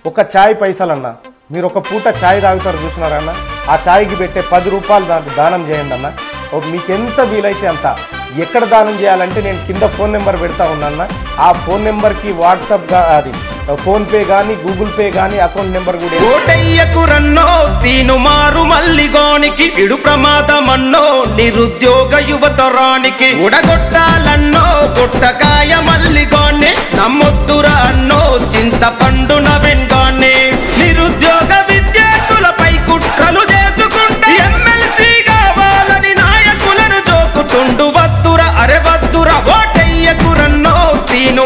ఒక చాయ్ పైసలన్న, మీరు ఒక పూట చాయ్ తాగుతారు చూసినారన్న, ఆ చాయ్కి పెట్టే 10 రూపాయలు దానికి దానం చేయండి అన్న. మీకు ఎంత వీలైతే అంత. ఎక్కడ దానం చేయాలంటే నేను కింద ఫోన్ నెంబర్ పెడతా ఉన్నా. ఆ ఫోన్ నెంబర్కి వాట్సాప్ అది ఫోన్ పే కానీ గూగుల్ పే కానీ అకౌంట్ నెంబర్ కూడా. ఓటయ్యకు రన్నో తీను మారు మల్లిగోనికి ఇడు ప్రమాదమన్నో నిరుద్యోగ యువతరానికి ఉడగొట్టాలన్నో గుట్టకాయ మల్లిగోన్ని నమ్మొద్దురా అన్నో చింతపండు నవెన్గాన్ని నిరుద్యోగ విద్యార్థులపై కుట్రలు చేసుకుంటే ఎమ్మెల్సీ కావాలని నాయకులను జోకుతుండు వద్దురా అరే వద్దురా ఓటయ్యకు రన్నో తీను